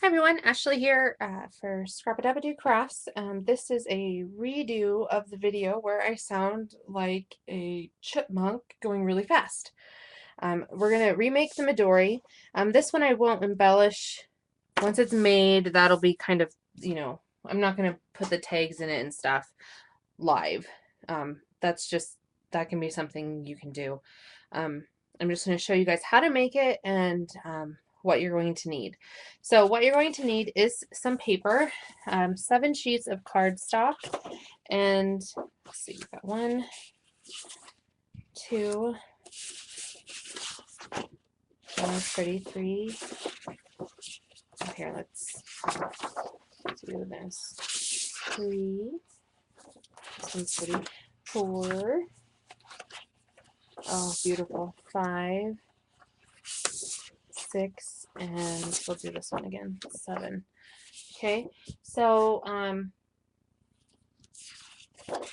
Hi everyone, Ashley here for Scrap-a-Dab-a-Doo Crafts. This is a redo of the video where I sound like a chipmunk going really fast. We're going to remake the Midori. This one I won't embellish. Once it's made, that'll be kind of, I'm not going to put the tags in it and stuff live. That can be something you can do. I'm just going to show you guys how to make it and what you're going to need. So what you're going to need is some paper, 7 sheets of cardstock, and let's see, we've got 1, 2, that's pretty, 3. Here, let's do this. 3. This one's pretty. 4. Oh, beautiful. 5. 6, and we'll do this one again, 7. Okay, so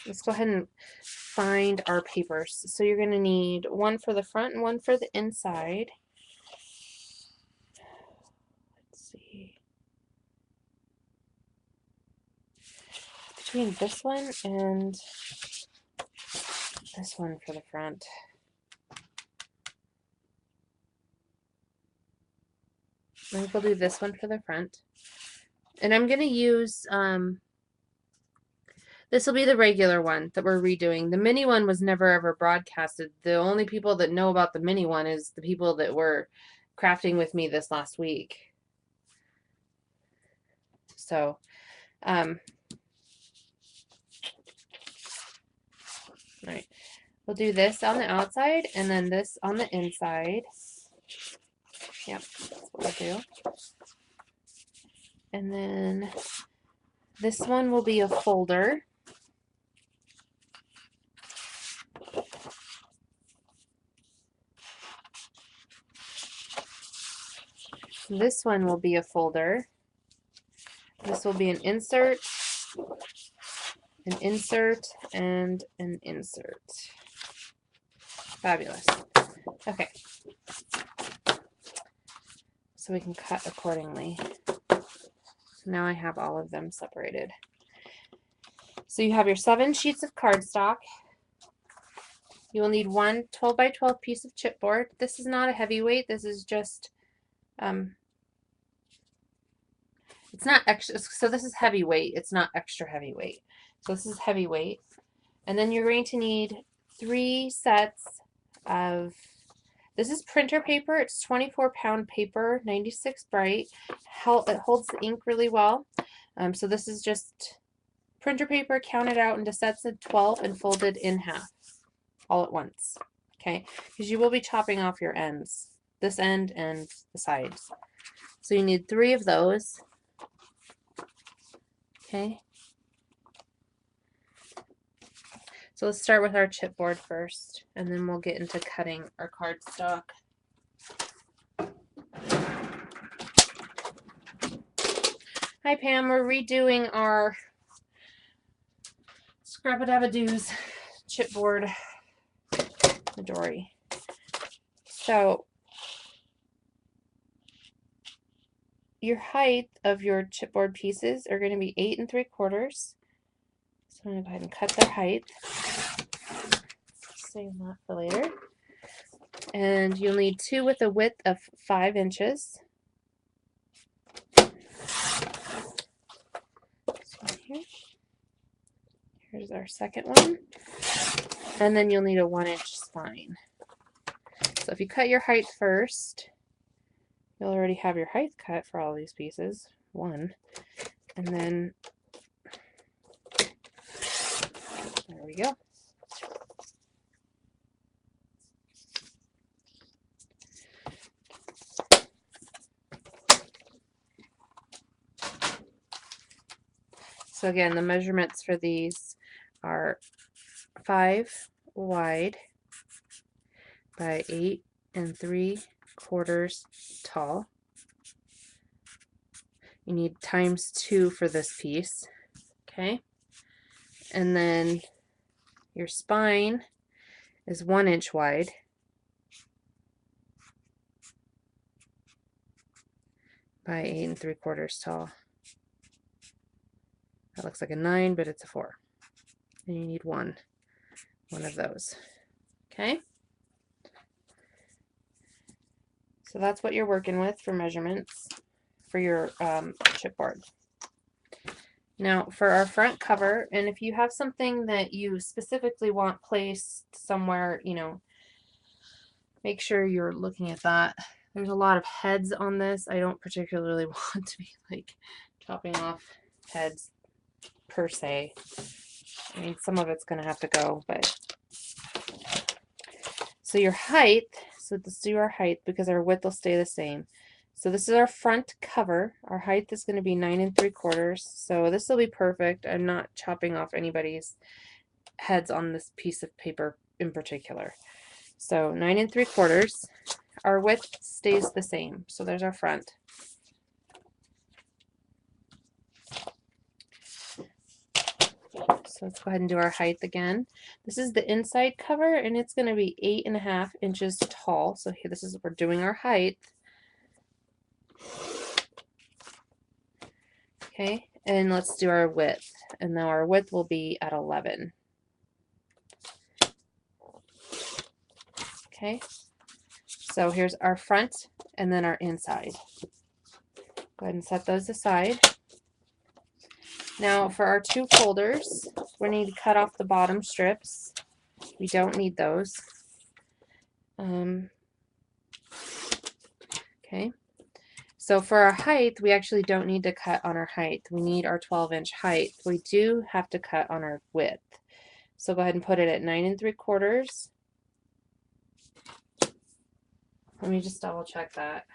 let's go ahead and find our papers. So you're going to need one for the front and one for the inside. Let's see. Between this one and this one for the front. I think we'll do this one for the front. And I'm going to use, this will be the regular one that we're redoing. The mini one was never ever broadcasted. The only people that know about the mini one is the people that were crafting with me this last week. So, all right, we'll do this on the outside and then this on the inside. Yep, that's what we'll do. And then this one will be a folder. This one will be a folder. This will be an insert, and an insert. Fabulous. Okay. So we can cut accordingly. So now I have all of them separated. So you have your 7 sheets of cardstock. You will need one 12 by 12 piece of chipboard. This is not a heavyweight. This is just, it's not extra, so this is heavyweight. It's not extra heavyweight. So this is heavyweight. And then you're going to need 3 sets of, this is printer paper. It's 24-pound paper, 96 bright. It holds the ink really well. So this is just printer paper counted out into sets of 12 and folded in half all at once. Okay, because you will be chopping off your ends, this end and the sides. So you need 3 of those. Okay. So let's start with our chipboard first, and then we'll get into cutting our cardstock. Hi Pam, we're redoing our Scrap-a-Dab-a-Doo's chipboard Midori. So your height of your chipboard pieces are going to be 8 3/4. So I'm going to go ahead and cut their height. Save that for later. And you'll need 2 with a width of 5 inches. So here's our second one. And then you'll need a 1-inch spine. So if you cut your height first, you'll already have your height cut for all these pieces. 1. And then there we go. So again, the measurements for these are 5 wide by 8 3/4 tall. You need ×2 for this piece. Okay. And then your spine is 1 inch wide by 8 3/4 tall. That looks like a 9, but it's a 4. And you need one of those. Okay? So that's what you're working with for measurements for your chipboard. Now for our front cover, and if you have something that you specifically want placed somewhere, you know, make sure you're looking at that. There's a lot of heads on this. I don't particularly want to be like chopping off heads per se. I mean, some of it's going to have to go, but so your height, so let's do our height because our width will stay the same. So this is our front cover. Our height is going to be 9 3/4. So this will be perfect. I'm not chopping off anybody's heads on this piece of paper in particular. So 9 3/4. Our width stays the same. So there's our front. So let's go ahead and do our height again. This is the inside cover, and it's going to be 8 1/2 inches tall. So here, this is we're doing our height. Okay, and let's do our width. And now our width will be at 11. Okay, so here's our front and then our inside. Go ahead and set those aside. Now for our two folders, we need to cut off the bottom strips. We don't need those. Okay, so for our height, we actually don't need to cut on our height. We need our 12-inch height. We do have to cut on our width. So go ahead and put it at 9 3/4. Let me just double check that.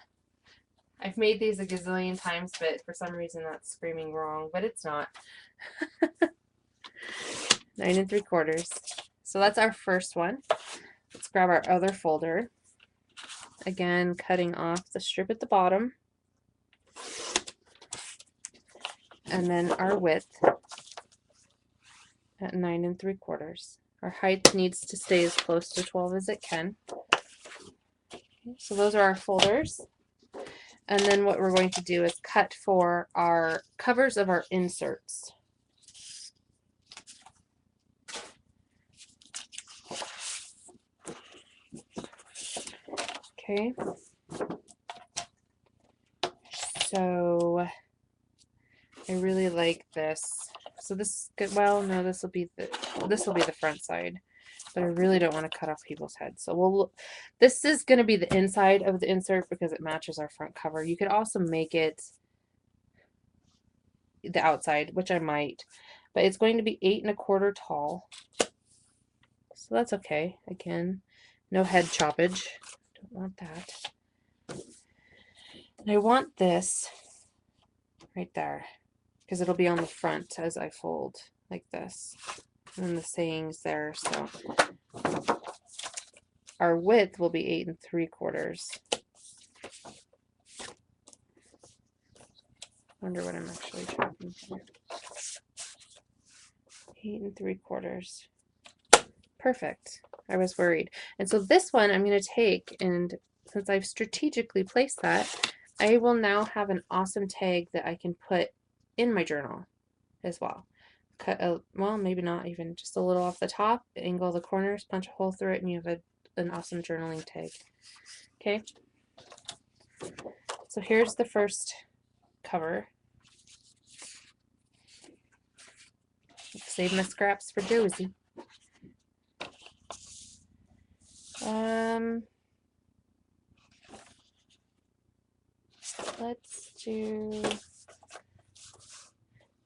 I've made these a gazillion times, but for some reason that's screaming wrong, but it's not. 9 3/4. So that's our first one. Let's grab our other folder. Again, cutting off the strip at the bottom. And then our width at 9 3/4. Our height needs to stay as close to 12 as it can. So those are our folders. And then what we're going to do is cut for our covers of our inserts. Okay. So I really like this. So this good. Well, no, this will be the front side. But I really don't want to cut off people's heads. So this is going to be the inside of the insert because it matches our front cover. You could also make it the outside, which I might, but it's going to be 8 1/4 tall. So that's okay. Again, no head choppage. Don't want that. And I want this right there because it'll be on the front as I fold like this. And the sayings there, so our width will be 8 3/4. Wonder what I'm actually chopping here. 8 3/4. Perfect. I was worried. And so this one I'm going to take, and since I've strategically placed that, I will now have an awesome tag that I can put in my journal as well. Cut a, well, maybe not even, just a little off the top, angle the corners, punch a hole through it, and you have an awesome journaling tag. Okay, so here's the first cover. Save my scraps for Josie. Let's do,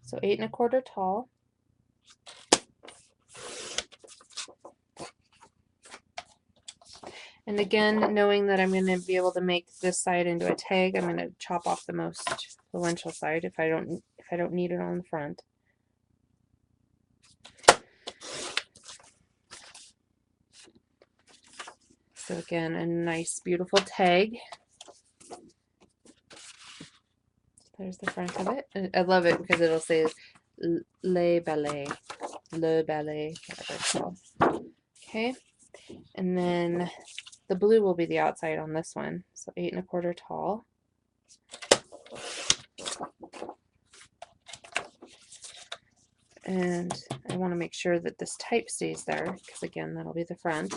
so 8 1/4 tall. And again, knowing that I'm going to be able to make this side into a tag, I'm going to chop off the most influential side if I don't need it on the front. So again, a nice, beautiful tag. There's the front of it. I love it because it'll say Le Ballet, whatever it's called. Okay, and then the blue will be the outside on this one. So 8 1/4 tall. And I want to make sure that this type stays there, because again, that'll be the front.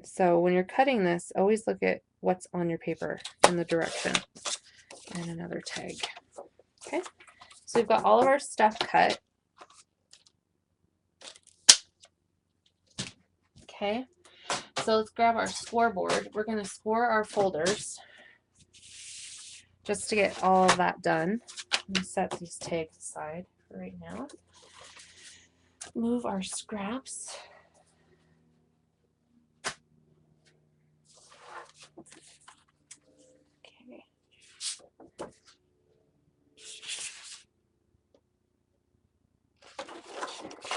So when you're cutting this, always look at what's on your paper and the direction. And another tag. Okay, so we've got all of our stuff cut. Okay, so let's grab our scoreboard. We're going to score our folders just to get all of that done. I'm going to set these tags aside for right now. Move our scraps. Okay.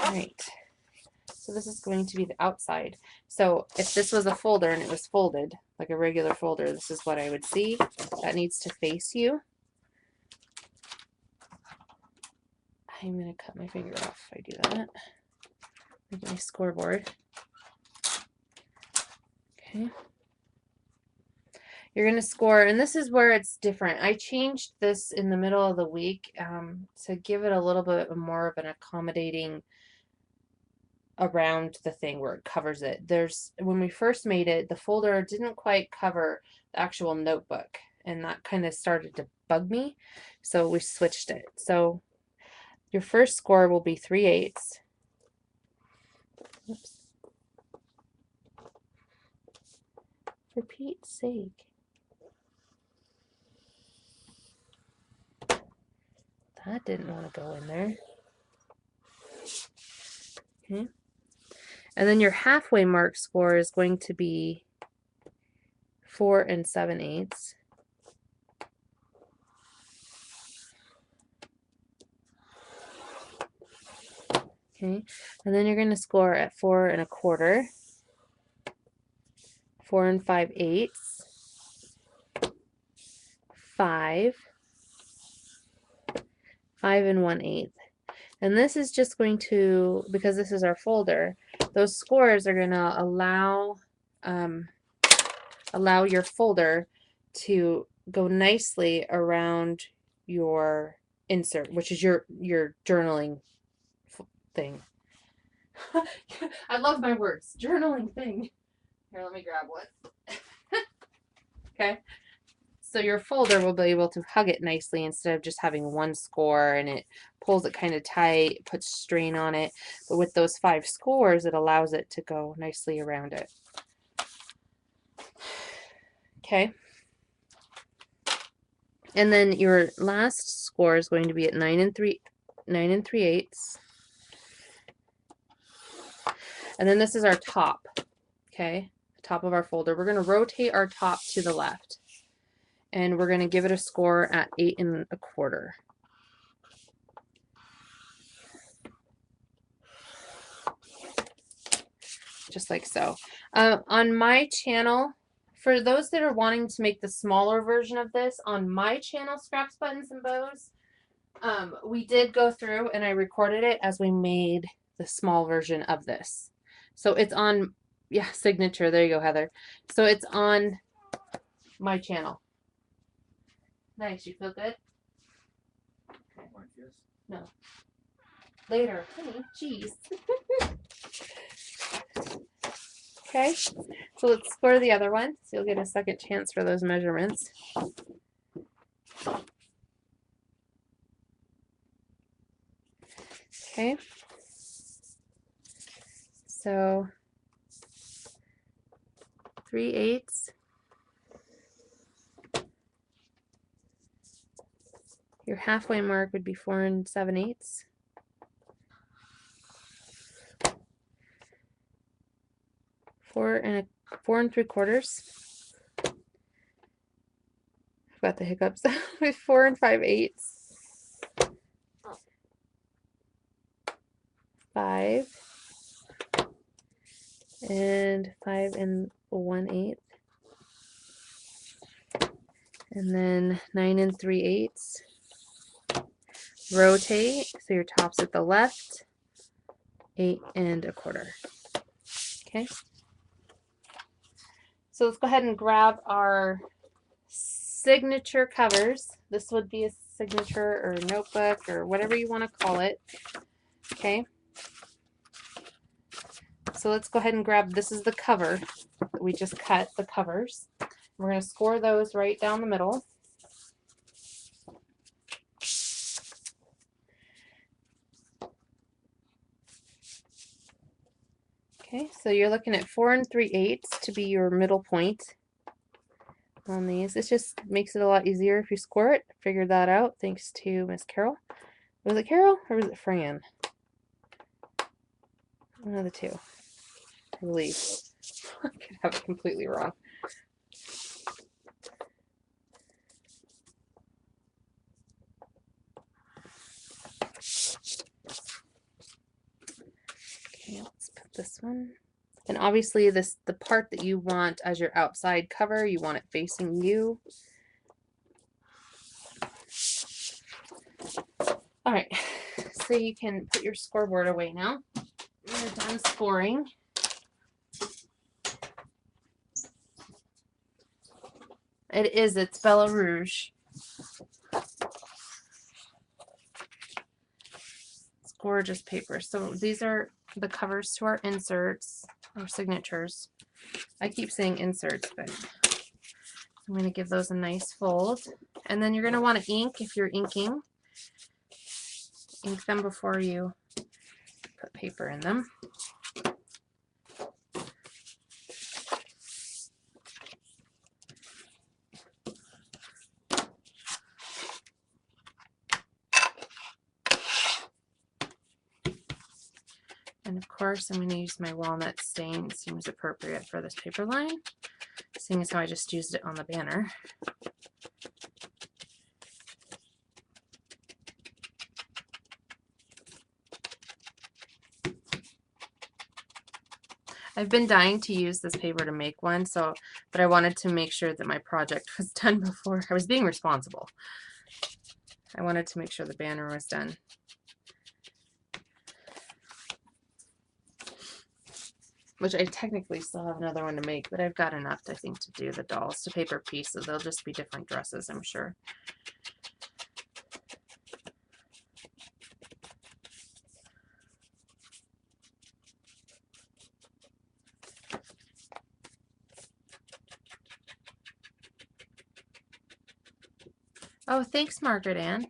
All right. So this is going to be the outside. So if this was a folder and it was folded, like a regular folder, this is what I would see. That needs to face you. I'm going to cut my finger off if I do that. Look at my scoreboard. Okay. You're going to score, and this is where it's different. I changed this in the middle of the week to give it a little bit more of an accommodating around the thing where it covers it. When we first made it, the folder didn't quite cover the actual notebook, and that kind of started to bug me, so we switched it. So your first score will be 3/8. Oops. For Pete's sake. That didn't want to go in there. Okay. And then your halfway mark score is going to be 4 7/8. Okay. And then you're going to score at 4 1/4, 4 5/8, 5, 5 1/8. And this is just going to, because this is our folder, those scores are going to allow your folder to go nicely around your insert, which is your journaling thing. I love my words. Journaling thing. Here, let me grab one. Okay. So your folder will be able to hug it nicely instead of just having one score and it pulls it kind of tight, puts strain on it. But with those 5 scores, it allows it to go nicely around it. Okay. And then your last score is going to be at 9 3/8. And then this is our top. Okay, the top of our folder. We're going to rotate our top to the left. And we're going to give it a score at 8 1/4. Just like so. On my channel, for those that are wanting to make the smaller version of this, on my channel, Scraps, Buttons, and Bows, we did go through and I recorded it as we made the small version of this. So it's on, yeah, signature. There you go, Heather. So it's on my channel. Nice. You feel good? No. Later. Honey, jeez. Okay, so let's score the other one, so you'll get a second chance for those measurements. Okay, so 3/8. Your halfway mark would be 4 7/8. 4 3/4. I've got the hiccups. With 4 5/8. 5 and 5 1/8. And then 9 3/8. Rotate, so your top's at the left. 8 1/4. Okay. So let's go ahead and grab our signature covers. This would be a signature or notebook or whatever you want to call it. Okay. So let's go ahead and grab, this is the cover that we just cut, the covers. We're going to score those right down the middle. Okay, so you're looking at 4 3/8 to be your middle point on these. It just makes it a lot easier if you score it. Figured that out thanks to Miss Carol. Was it Carol or was it Fran? One of the two, I believe. I could have it completely wrong. Okay, let's put this one. And obviously the part that you want as your outside cover, you want it facing you. All right, so you can put your scoreboard away now. We're done scoring. It's Bella Rouge. It's gorgeous paper. So these are the covers to our inserts, or signatures. I keep saying inserts, but I'm going to give those a nice fold. And then you're going to want to ink if you're inking. Ink them before you put paper in them. And of course, I'm going to use my walnut stain. It seems appropriate for this paper line, seeing as how I just used it on the banner. I've been dying to use this paper to make one, but I wanted to make sure that my project was done before. I was being responsible. I wanted to make sure the banner was done. Which I technically still have another one to make, but I've got enough, I think, to do the dolls to paper pieces. They'll just be different dresses, I'm sure. Oh, thanks, Margaret Ann.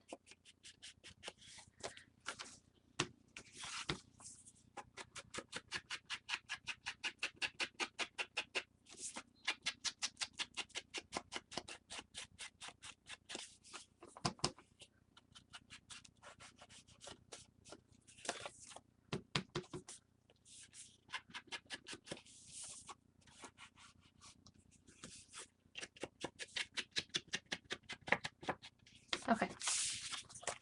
Okay,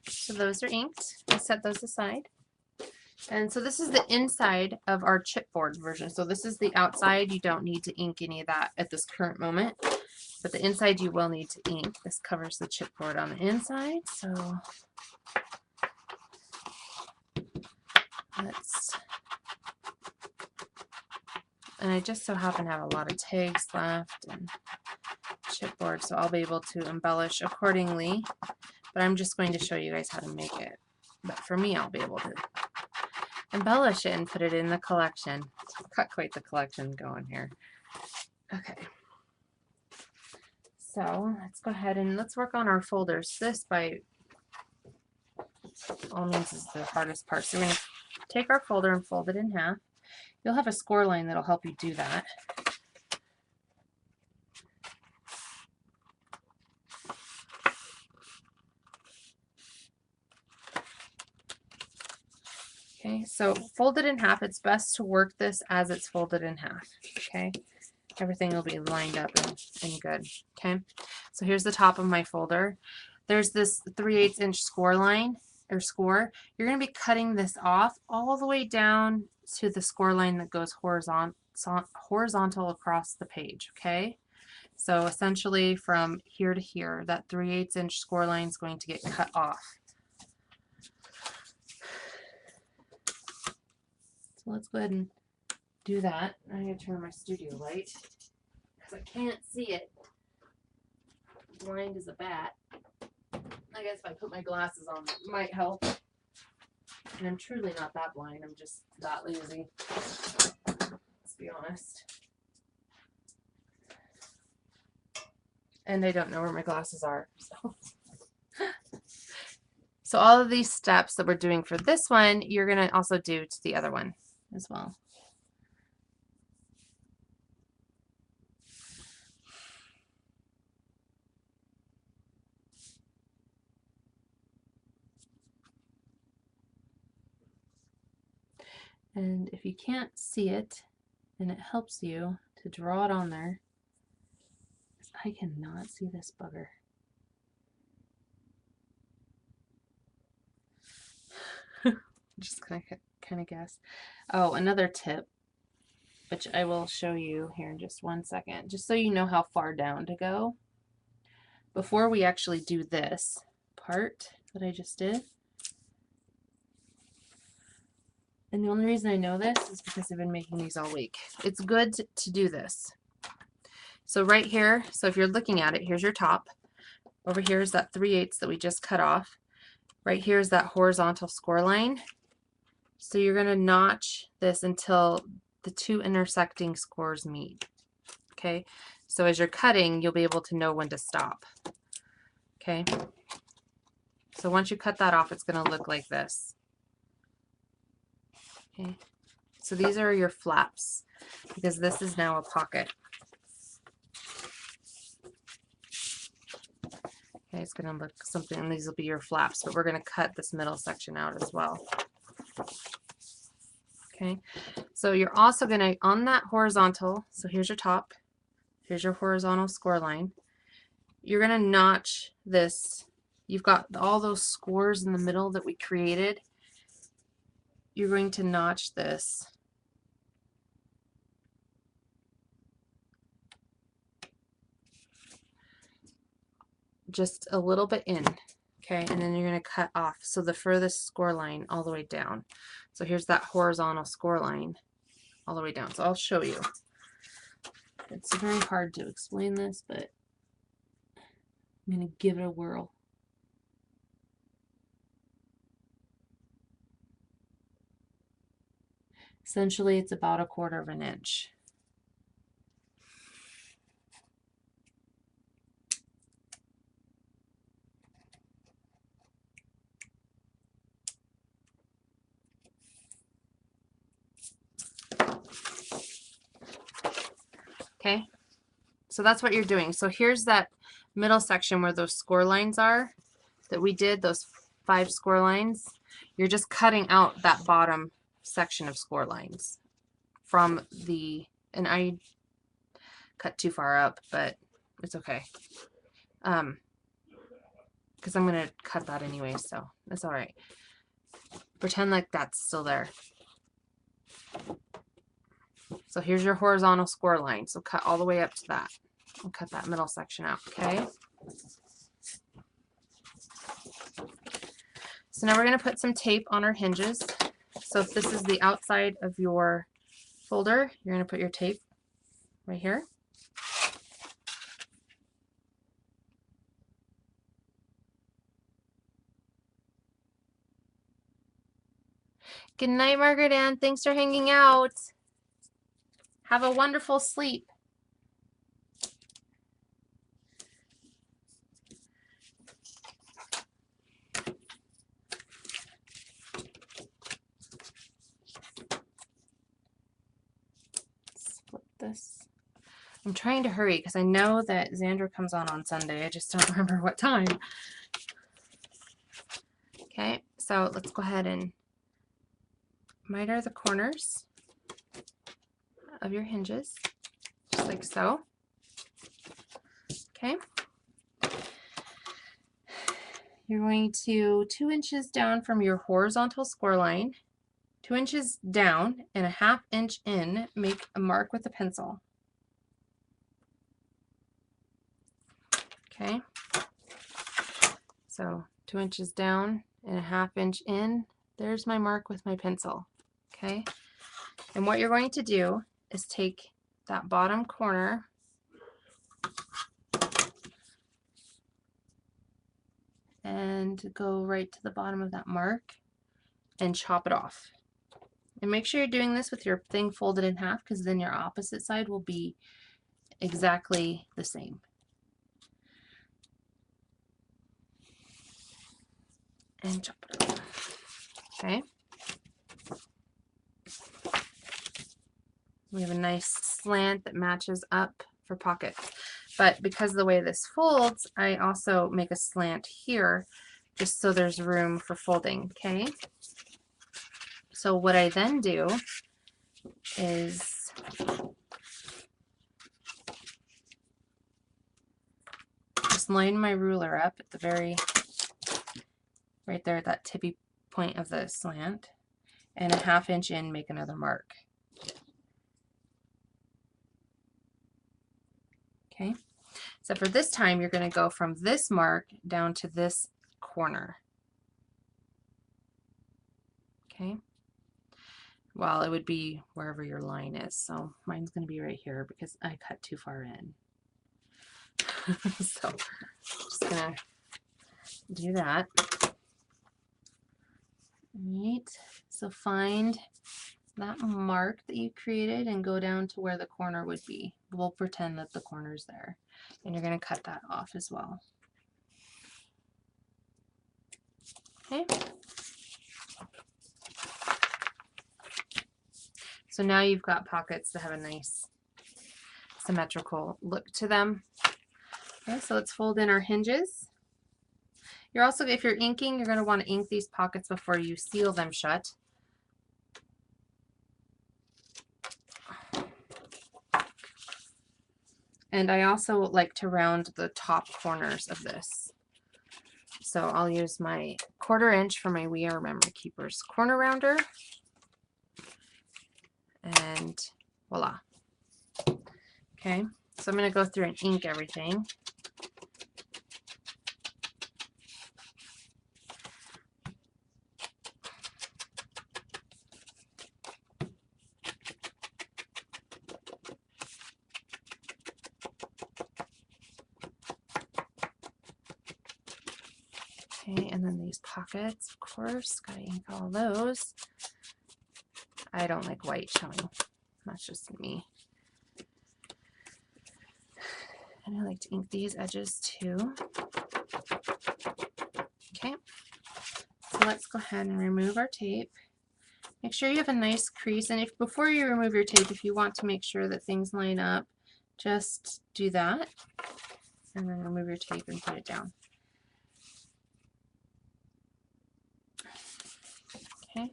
so those are inked. I set those aside. And so this is the inside of our chipboard version. So this is the outside. You don't need to ink any of that at this current moment. But the inside you will need to ink. This covers the chipboard on the inside. So and I just so happen to have a lot of tags left and chipboard, so I'll be able to embellish accordingly. But I'm just going to show you guys how to make it. But for me, I'll be able to embellish it and put it in the collection. Got quite the collection going here. Okay. So let's go ahead and let's work on our folders. This, by all means, is the hardest part. So we're going to take our folder and fold it in half. You'll have a score line that'll help you do that. Okay, so fold it in half. It's best to work this as it's folded in half. Okay, everything will be lined up and good. Okay, so here's the top of my folder. There's this 3/8 inch score line or score. You're going to be cutting this off all the way down to the score line that goes horizontal across the page. Okay, so essentially from here to here, that 3/8 inch score line is going to get cut off. So let's go ahead and do that. I'm going to turn on my studio light because I can't see it. Blind as a bat. I guess if I put my glasses on, it might help. And I'm truly not that blind. I'm just that lazy. Let's be honest. And I don't know where my glasses are. So all of these steps that we're doing for this one, you're going to also do to the other one as well. And if you can't see it, then it helps you to draw it on there. I cannot see this bugger. Just kind of guess. Oh, another tip, which I will show you here in just one second, just so you know how far down to go. Before we actually do this part that I just did, and the only reason I know this is because I've been making these all week. It's good to do this. So right here, so if you're looking at it, here's your top. Over here is that 3/8 that we just cut off. Right here is that horizontal score line. So you're going to notch this until the two intersecting scores meet. Okay, so as you're cutting, you'll be able to know when to stop. Okay, so once you cut that off, it's going to look like this. Okay, so these are your flaps because this is now a pocket. Okay, it's going to look something, and these will be your flaps, but we're going to cut this middle section out as well. Okay, so you're also going to, on that horizontal, so here's your top, here's your horizontal score line, you're going to notch this. You've got all those scores in the middle that we created. You're going to notch this just a little bit in, okay, and then you're going to cut off, so the furthest score line all the way down. So here's that horizontal score line all the way down. So I'll show you. It's very hard to explain this, but I'm going to give it a whirl. Essentially, it's about 1/4 of an inch. Okay, so that's what you're doing. So here's that middle section where those score lines are that we did, those 5 score lines. You're just cutting out that bottom section of score lines from the, and I cut too far up, but it's okay. Because I'm going to cut that anyway, so that's all right. Pretend like that's still there. So here's your horizontal score line. So cut all the way up to that. And cut that middle section out, okay? So now we're going to put some tape on our hinges. So if this is the outside of your folder, you're going to put your tape right here. Good night, Margaret Ann. Thanks for hanging out. Have a wonderful sleep. Split this. I'm trying to hurry because I know that Xandra comes on Sunday. I just don't remember what time. Okay, so let's go ahead and miter the corners of your hinges, just like so. Okay. You're going to 2 inches down from your horizontal score line, 2 inches down and a 1/2 inch in, make a mark with a pencil. Okay. So 2 inches down and a 1/2 inch in, there's my mark with my pencil. Okay. And what you're going to do is take that bottom corner and and go right to the bottom of that mark and chop it off. And make sure you're doing this with your thing folded in half, because then your opposite side will be exactly the same. And chop it off. Okay. We have a nice slant that matches up for pockets. But because of the way this folds, I also make a slant here just so there's room for folding, okay? So what I then do is just line my ruler up at the very, right there at that tippy point of the slant, and a 1/2 inch in, make another mark. Okay, so for this time, you're going to go from this mark down to this corner. Okay, well, it would be wherever your line is, so mine's going to be right here because I cut too far in. So just going to do that. Right, so find that mark that you created and go down to where the corner would be. We'll pretend that the corner's there, and you're going to cut that off as well. Okay. So now you've got pockets that have a nice symmetrical look to them. Okay, so let's fold in our hinges. You're also, if you're inking, you're going to want to ink these pockets before you seal them shut. And I also like to round the top corners of this. So I'll use my 1/4 inch for my We Are Memory Keepers corner rounder. And voila. Okay, so I'm going to go through and ink everything. Okay, and then these pockets, of course, gotta ink all those. I don't like white showing. That's just me. And I like to ink these edges too. Okay, so let's go ahead and remove our tape. Make sure you have a nice crease, and if before you remove your tape, if you want to make sure that things line up, just do that, and then remove your tape and put it down. Okay,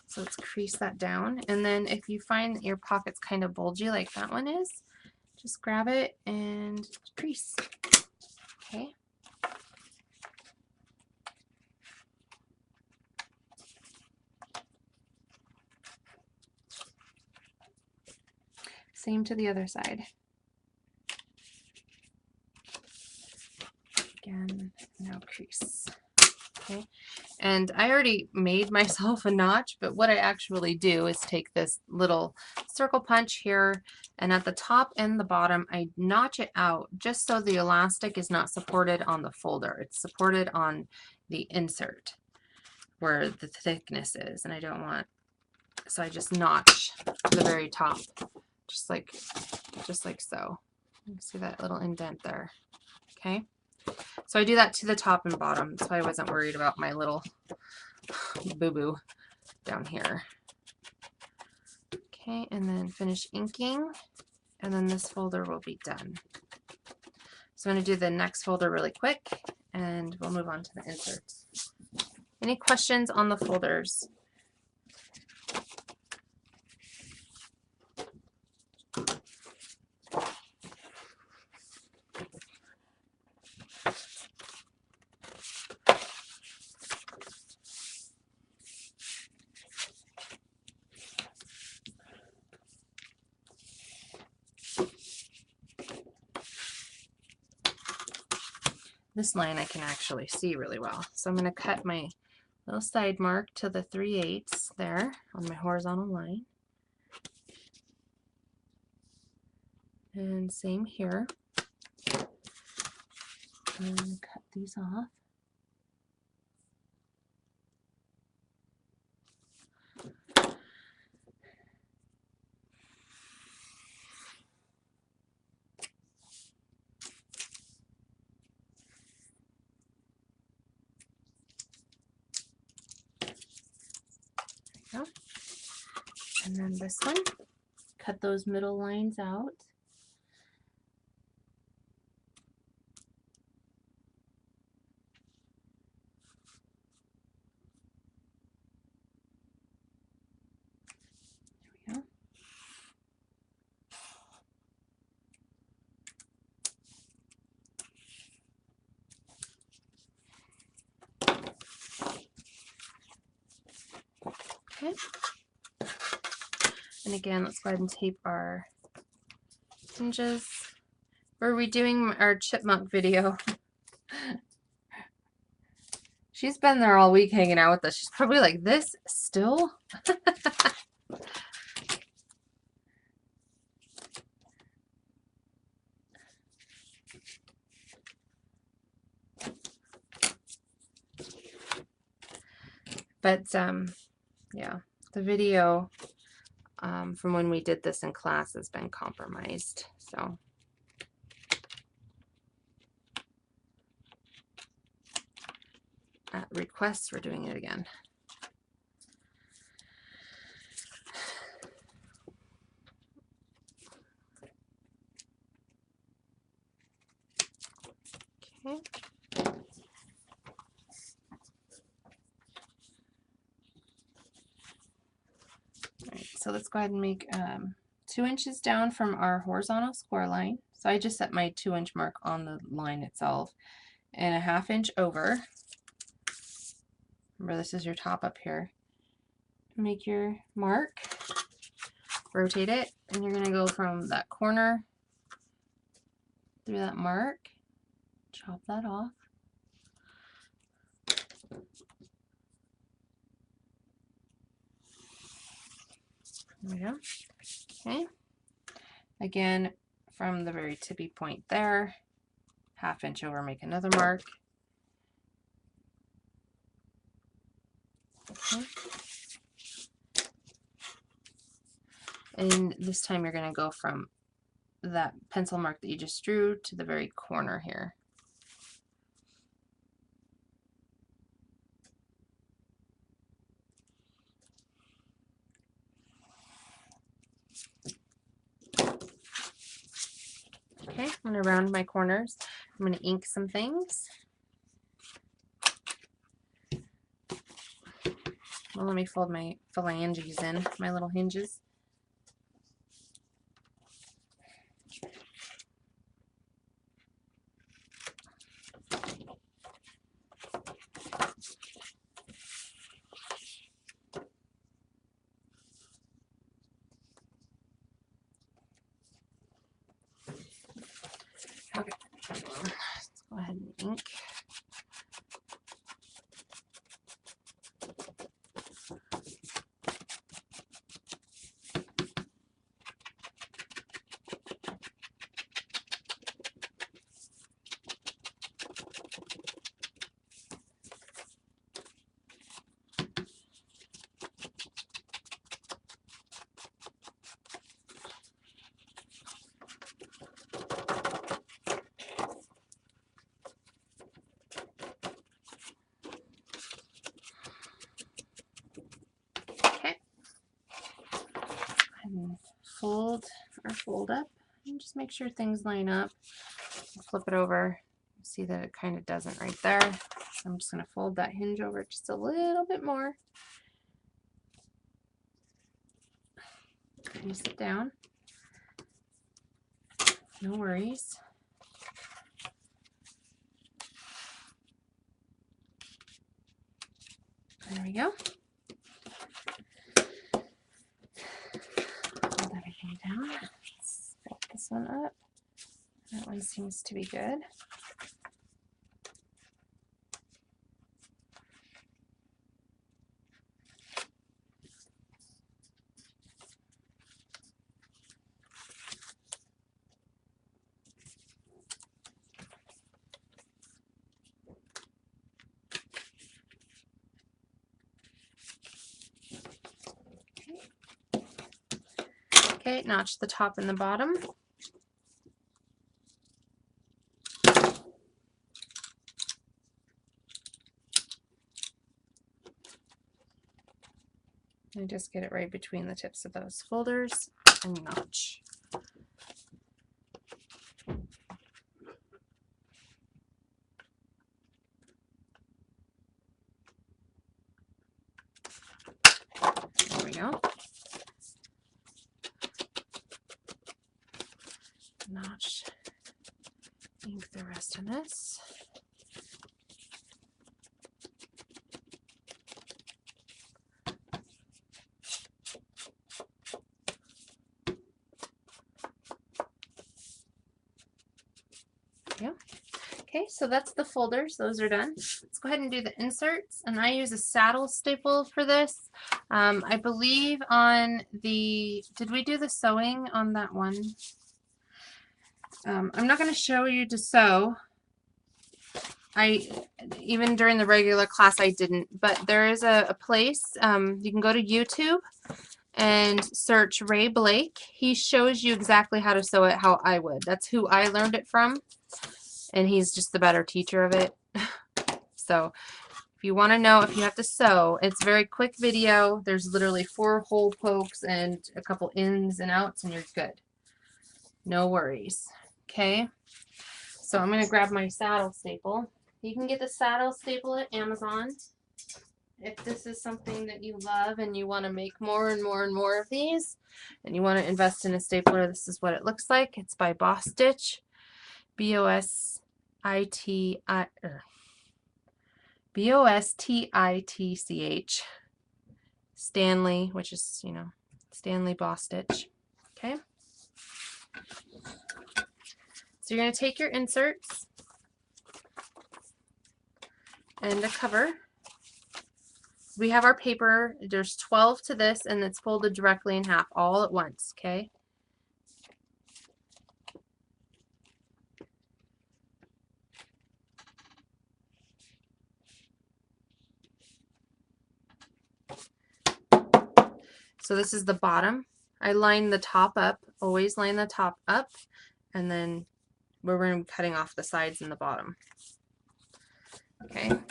so let's crease that down, and then if you find that your pocket's kind of bulgy like that one is, just grab it and crease. Okay. Same to the other side. Again, now crease. Okay, and I already made myself a notch, but what I actually do is take this little circle punch here, and at the top and the bottom I notch it out just so the elastic is not supported on the folder. It's supported on the insert where the thickness is, and I don't want, so I just notch the very top just like so. You see that little indent there. Okay, so I do that to the top and bottom, so I wasn't worried about my little boo-boo down here. Okay, and then finish inking, and then this folder will be done. So I'm going to do the next folder really quick, and we'll move on to the inserts. Any questions on the folders? This line I can actually see really well. So I'm going to cut my little side mark to the 3/8 there on my horizontal line. And same here. And cut these off. And then this one, cut those middle lines out. There we go. Okay. And again, let's go ahead and tape our hinges. We're redoing our chipmunk video. She's been there all week hanging out with us. She's probably like, this still? But yeah, the video from when we did this in class has been compromised. So at request, we're doing it again. Okay. Alright, so let's go ahead and make 2 inches down from our horizontal score line. So I just set my 2-inch mark on the line itself, and a 1/2 inch over. Remember, this is your top up here. Make your mark, rotate it, and you're going to go from that corner through that mark, chop that off. There we go. Okay. Again, from the very tippy point there, 1/2 inch over, make another mark. Okay. And this time you're going to go from that pencil mark that you just drew to the very corner here. Okay, I'm going to round my corners. I'm going to ink some things. Well, let me fold my phalanges in, my little hinges. Okay, let's go ahead and ink. And fold or fold up and just make sure things line up. Flip it over, see that it kind of doesn't right there. So I'm just going to fold that hinge over just a little bit more. Place it down. No worries. There we go. Hold everything down. Let's fold this one up. That one seems to be good. Okay, notch the top and the bottom. And just get it right between the tips of those folders and notch. There we go. Notch. Ink the rest of this. Yeah. Okay, so that's the folders. Those are done. Let's go ahead and do the inserts. And I use a saddle staple for this. I believe on the, did we do the sewing on that one? I'm not going to show you to sew. Even during the regular class I didn't, but there is a place, you can go to YouTube and search Ray Blake. He shows you exactly how to sew it how I would. That's who I learned it from, and he's just the better teacher of it. So if you want to know if you have to sew, it's a very quick video. There's literally 4 hole pokes and a couple ins and outs and you're good. No worries. Okay, so I'm going to grab my saddle staple. You can get the saddle staple at Amazon. If this is something that you love and you want to make more and more and more of these, and you want to invest in a stapler, this is what it looks like. It's by Boss Stitch, B-O-S-T-I-T-C-H, Stanley, which is, you know, Stanley Boss Stitch. Okay. So you're going to take your inserts and the cover. We have our paper. There's 12 to this, and it's folded directly in half all at once, okay? So this is the bottom. I line the top up, always line the top up, and then we're going to be cutting off the sides and the bottom. Okay, you're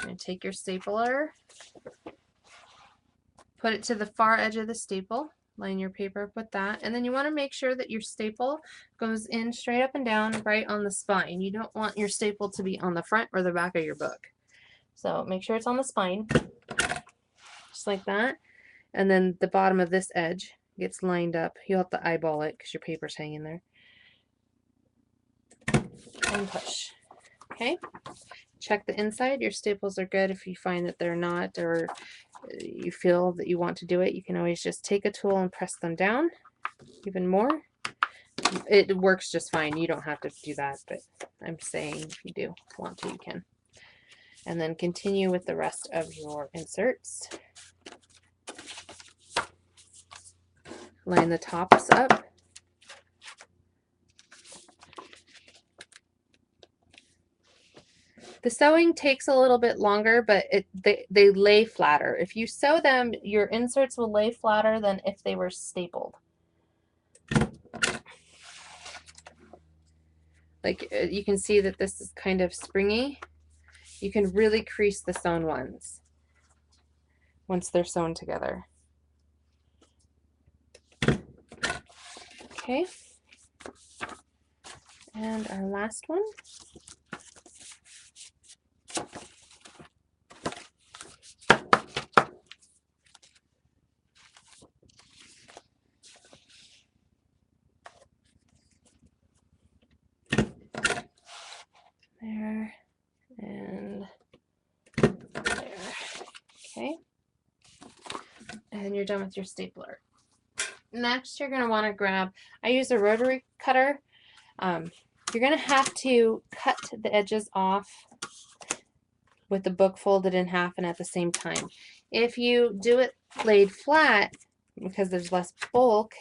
going to take your stapler, put it to the far edge of the staple, line your paper up with that, and then you want to make sure that your staple goes in straight up and down right on the spine. You don't want your staple to be on the front or the back of your book. So make sure it's on the spine, just like that. And then the bottom of this edge gets lined up. You'll have to eyeball it because your paper's hanging there. And push. Okay. Check the inside. Your staples are good. If you find that they're not, or you feel that you want to do it, you can always just take a tool and press them down even more. It works just fine. You don't have to do that, but I'm saying if you do want to, you can. And then continue with the rest of your inserts. Line the tops up. The sewing takes a little bit longer, but they lay flatter. If you sew them, your inserts will lay flatter than if they were stapled. Like you can see that this is kind of springy. You can really crease the sewn ones once they're sewn together. Okay, and our last one. There and there. Okay, and you're done with your stapler. Next, you're going to want to grab, I use a rotary cutter. You're going to have to cut the edges off with the book folded in half and at the same time. If you do it laid flat, because there's less bulk,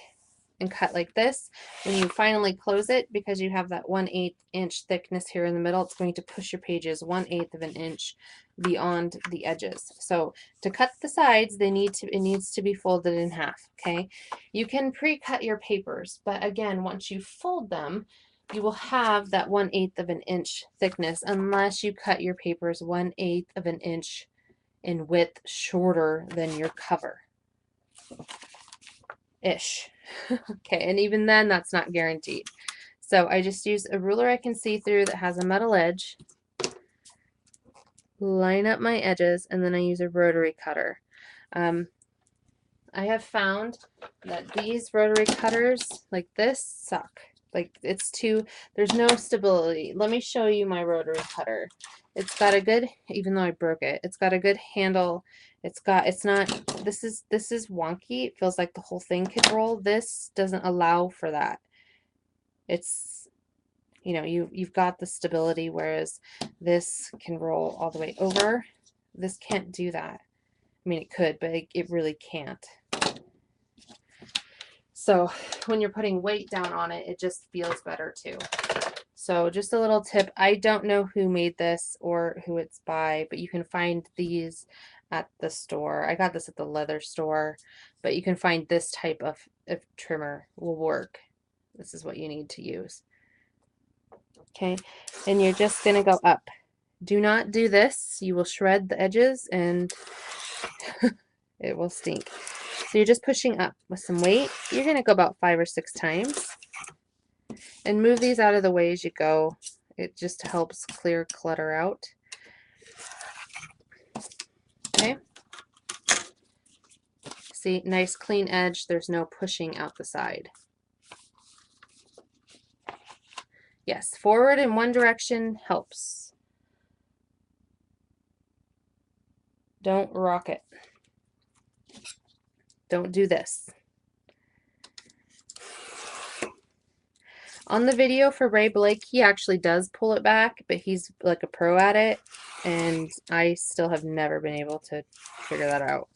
and cut like this, when you finally close it, because you have that 1/8 inch thickness here in the middle, it's going to push your pages 1/8 of an inch beyond the edges. So to cut the sides, it needs to be folded in half. Okay, you can pre-cut your papers, but again, once you fold them, you will have that 1/8 of an inch thickness unless you cut your papers 1/8 of an inch in width shorter than your cover. ish. Okay, and even then that's not guaranteed. So I just use a ruler I can see through that has a metal edge, line up my edges, and then I use a rotary cutter. I have found that these rotary cutters like this suck. Like there's no stability. Let me show you my rotary cutter. It's got a good, even though I broke it, it's got a good handle. It's not, this is wonky. It feels like the whole thing could roll. This doesn't allow for that. It's, you've got the stability, whereas this can roll all the way over. This can't do that. I mean, it could, but it really can't. So when you're putting weight down on it, it just feels better too. So just a little tip. I don't know who made this or who it's by, but you can find these at the store. I got this at the leather store, but you can find this type of trimmer will work. This is what you need to use. Okay, and you're just going to go up. Do not do this. You will shred the edges and it will stink. So you're just pushing up with some weight. You're going to go about 5 or 6 times. And move these out of the way as you go. It just helps clear clutter out. Okay. See, nice clean edge. There's no pushing out the side. Yes, forward in one direction helps. Don't rock it. Don't do this. On the video for Ray Blake, he actually does pull it back, but he's like a pro at it, and I still have never been able to figure that out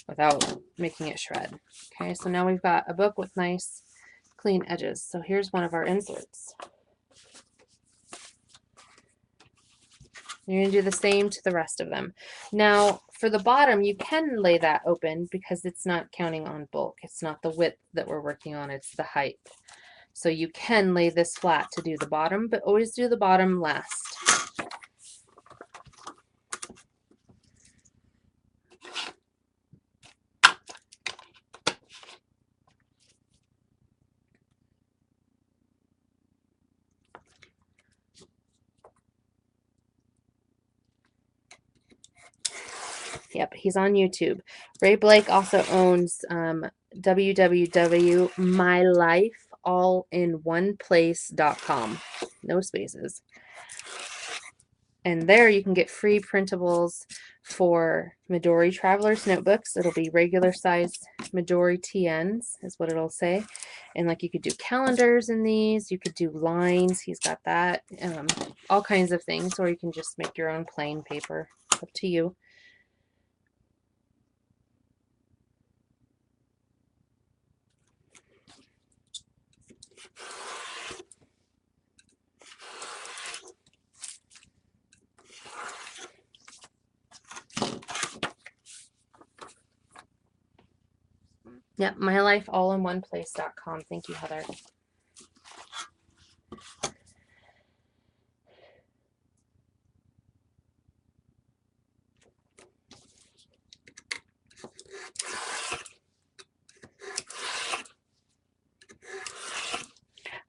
without making it shred. Okay, so now we've got a book with nice clean edges. So here's one of our inserts. You're going to do the same to the rest of them. Now, for the bottom, you can lay that open because it's not counting on bulk. It's not the width that we're working on, it's the height. So you can lay this flat to do the bottom, but always do the bottom last. Yep, he's on YouTube. Ray Blake also owns www.mylifeallinOneplace.com. No spaces. And there you can get free printables for Midori Traveler's Notebooks. It'll be regular size Midori TNs is what it'll say. And like you could do calendars in these. You could do lines. He's got that. All kinds of things. Or you can just make your own plain paper. Up to you. Yep, mylifeallinOneplace.com. Thank you, Heather.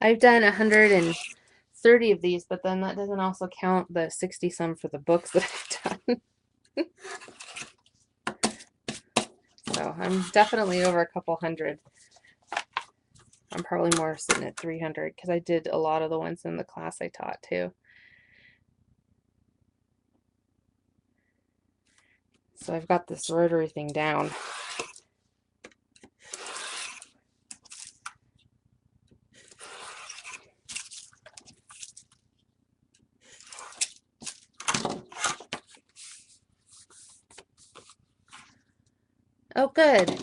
I've done 130 of these, but then that doesn't also count the 60 some for the books that I've done. So I'm definitely over a couple hundred. I'm probably more sitting at 300 because I did a lot of the ones in the class I taught too. So I've got this rotary thing down. Oh, good.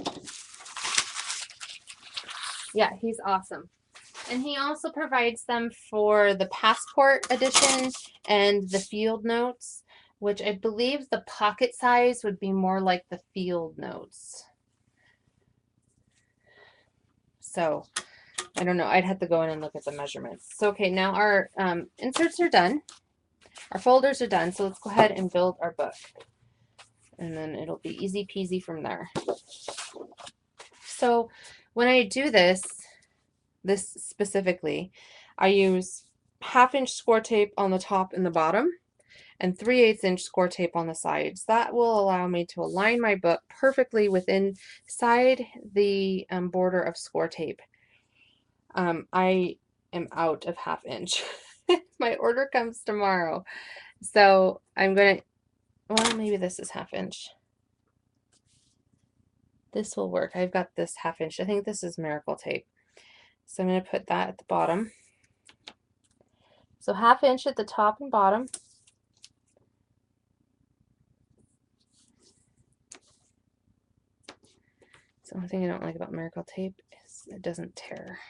Yeah, he's awesome. And he also provides them for the Passport edition and the Field Notes, which I believe the pocket size would be more like the Field Notes. So, I don't know. I'd have to go in and look at the measurements. So, okay, now our inserts are done. Our folders are done. So, let's go ahead and build our book. And then it'll be easy peasy from there. So when I do this specifically, I use 1/2 inch score tape on the top and the bottom and 3/8 inch score tape on the sides. That will allow me to align my book perfectly within inside the border of score tape. I am out of 1/2 inch. My order comes tomorrow. So I'm gonna, well, maybe this is 1/2 inch. This will work. I've got this 1/2 inch. I think this is miracle tape. So I'm going to put that at the bottom. So 1/2 inch at the top and bottom. So one thing I don't like about miracle tape is it doesn't tear.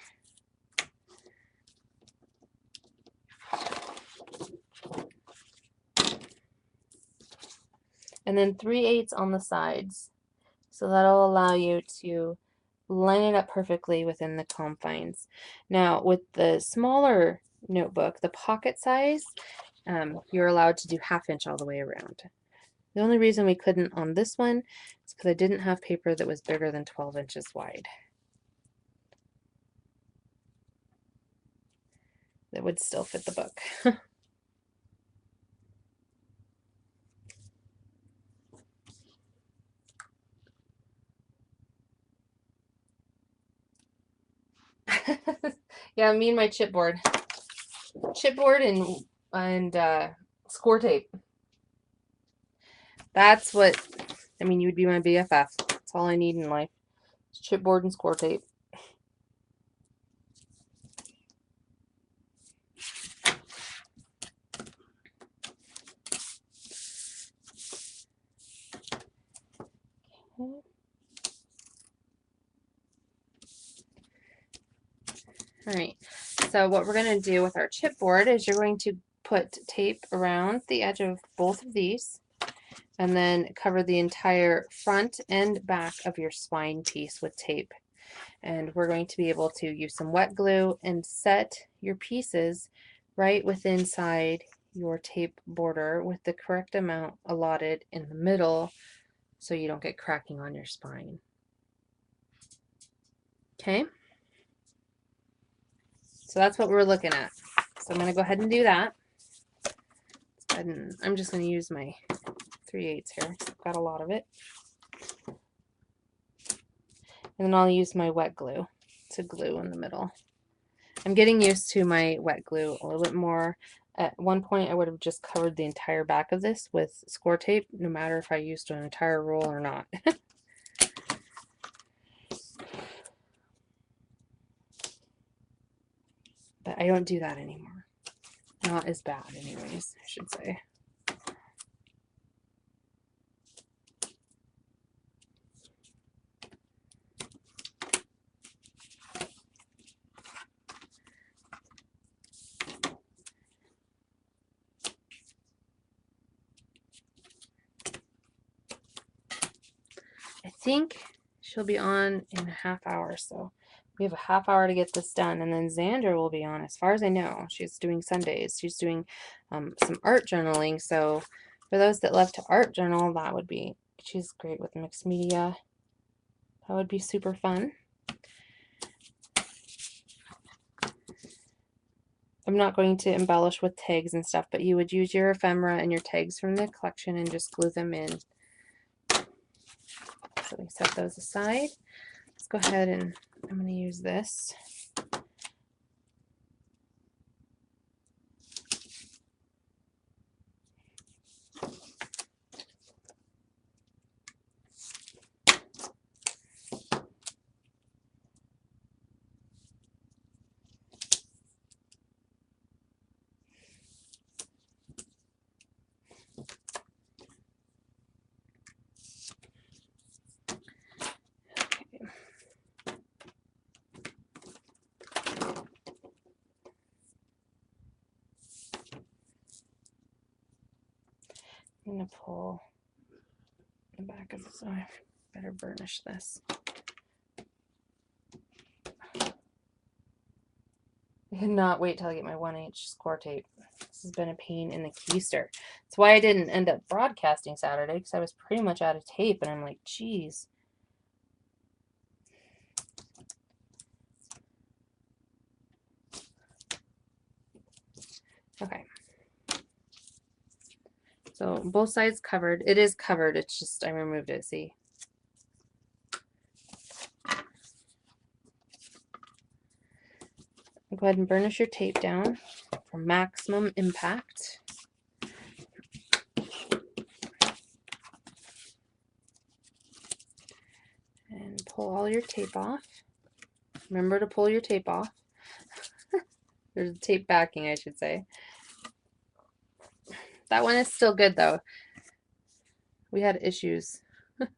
And then 3/8 on the sides. So that'll allow you to line it up perfectly within the confines. Now with the smaller notebook, the pocket size, you're allowed to do 1/2 inch all the way around. The only reason we couldn't on this one is because I didn't have paper that was bigger than 12 inches wide. That would still fit the book. Yeah, me and my chipboard. Chipboard and score tape. That's what, I mean, you would be my BFF. That's all I need in life. It's chipboard and score tape. Okay. All right, so what we're going to do with our chipboard is you're going to put tape around the edge of both of these and then cover the entire front and back of your spine piece with tape. And we're going to be able to use some wet glue and set your pieces right within inside your tape border with the correct amount allotted in the middle so you don't get cracking on your spine. Okay? So that's what we're looking at. So I'm going to go ahead and do that. And I'm just going to use my 3/8 here. I've got a lot of it. And then I'll use my wet glue to glue in the middle. I'm getting used to my wet glue a little bit more. At one point I would have just covered the entire back of this with score tape, no matter if I used an entire roll or not. But I don't do that anymore. Not as bad anyways, I should say. I think she'll be on in a half hour, so we have a half hour to get this done, and then Xander will be on. As far as I know, she's doing Sundays. She's doing some art journaling, so for those that love to art journal, that would be, she's great with mixed media. That would be super fun. I'm not going to embellish with tags and stuff, but you would use your ephemera and your tags from the collection and just glue them in. So we set those aside. Let's go ahead and I'm going to use this. I'm going to pull the back of this. Oh, I better burnish this. I cannot wait till I get my 1/8 score tape. This has been a pain in the keister. That's why I didn't end up broadcasting Saturday, because I was pretty much out of tape, and I'm like, geez. Okay. So both sides covered. It is covered. It's just I removed it. See? Go ahead and burnish your tape down for maximum impact. And pull all your tape off. Remember to pull your tape off. There's tape backing, I should say. That one is still good though. We had issues. Now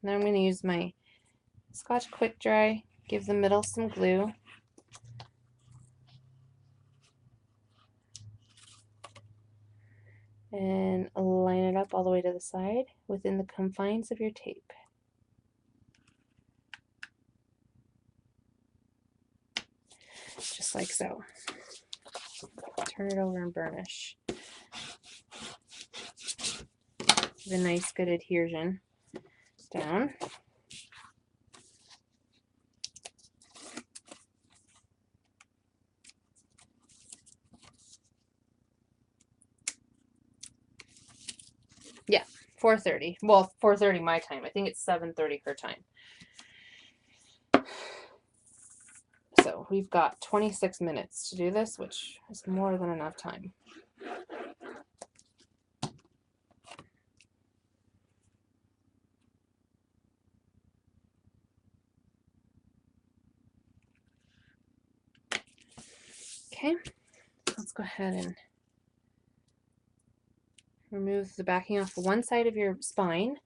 I'm going to use my Scotch Quick Dry, give the middle some glue. And line it up all the way to the side within the confines of your tape. Just like so. Turn it over and burnish. Give a nice good adhesion down. Yeah, 4:30. Well, 4:30 my time. I think it's 7:30 her time. So we've got 26 minutes to do this, which is more than enough time. Okay, let's go ahead and remove the backing off one side of your spine,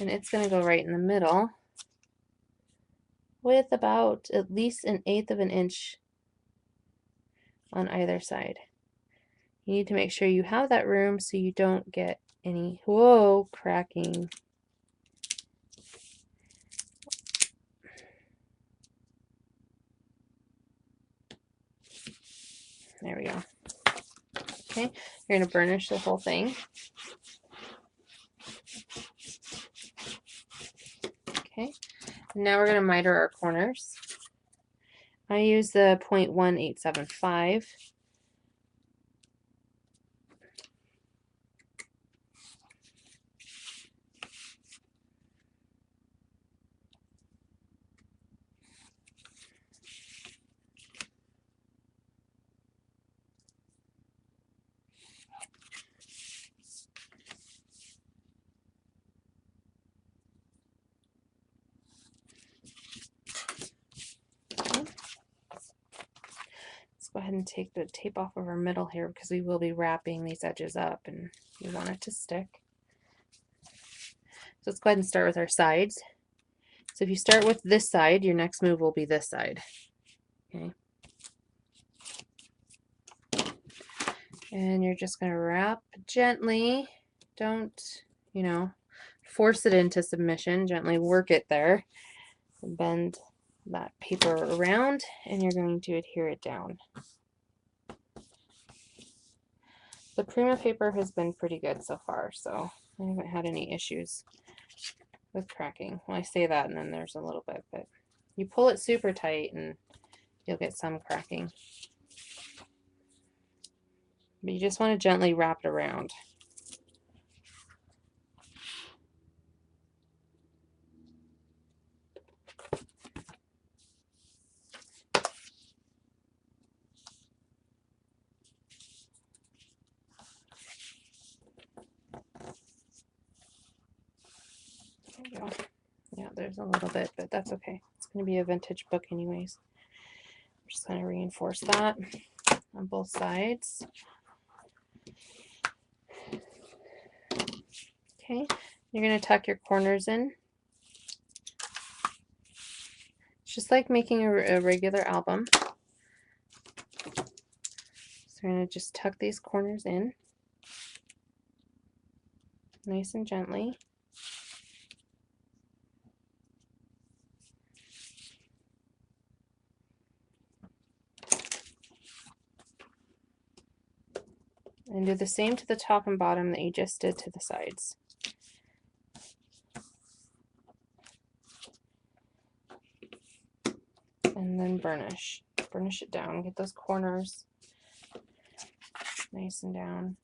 and it's going to go right in the middle with about at least 1/8 of an inch on either side. You need to make sure you have that room so you don't get any, whoa, cracking. There we go. Okay, you're going to burnish the whole thing. Okay, now we're going to miter our corners. I use the 0.1875. Go ahead and take the tape off of our middle here because we will be wrapping these edges up and we want it to stick. So let's go ahead and start with our sides. So if you start with this side, your next move will be this side. Okay. And you're just going to wrap gently. Don't, force it into submission. Gently work it there. Bend that paper around and you're going to adhere it down. The Prima paper has been pretty good so far, so I haven't had any issues with cracking. Well, I say that and then there's a little bit, but you pull it super tight and you'll get some cracking. But you just want to gently wrap it around. There you go. Yeah, there's a little bit, but that's okay. It's going to be a vintage book anyways. I'm just going to reinforce that on both sides. Okay, you're going to tuck your corners in. It's just like making a regular album. So we're going to just tuck these corners in nice and gently. And do the same to the top and bottom that you just did to the sides. And then burnish. burnish it down, get those corners nice and down.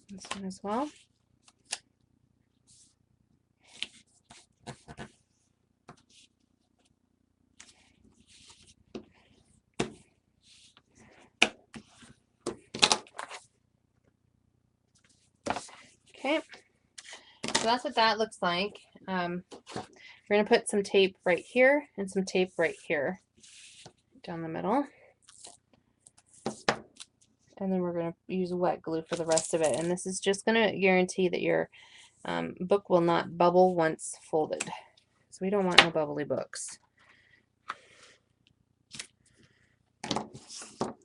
This one as well. Okay, so that's what that looks like. We're going to put some tape right here and some tape right here down the middle. And then we're going to use wet glue for the rest of it. And this is just going to guarantee that your book will not bubble once folded. So we don't want no bubbly books.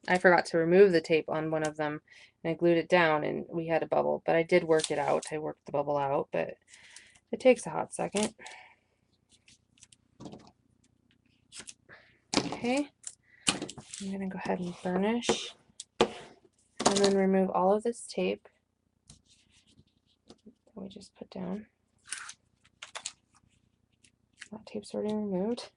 I forgot to remove the tape on one of them, and I glued it down and we had a bubble, but I did work it out. I worked the bubble out, but it takes a hot second. Okay, I'm going to go ahead and burnish and then remove all of this tape that we just put down. That tape's already removed.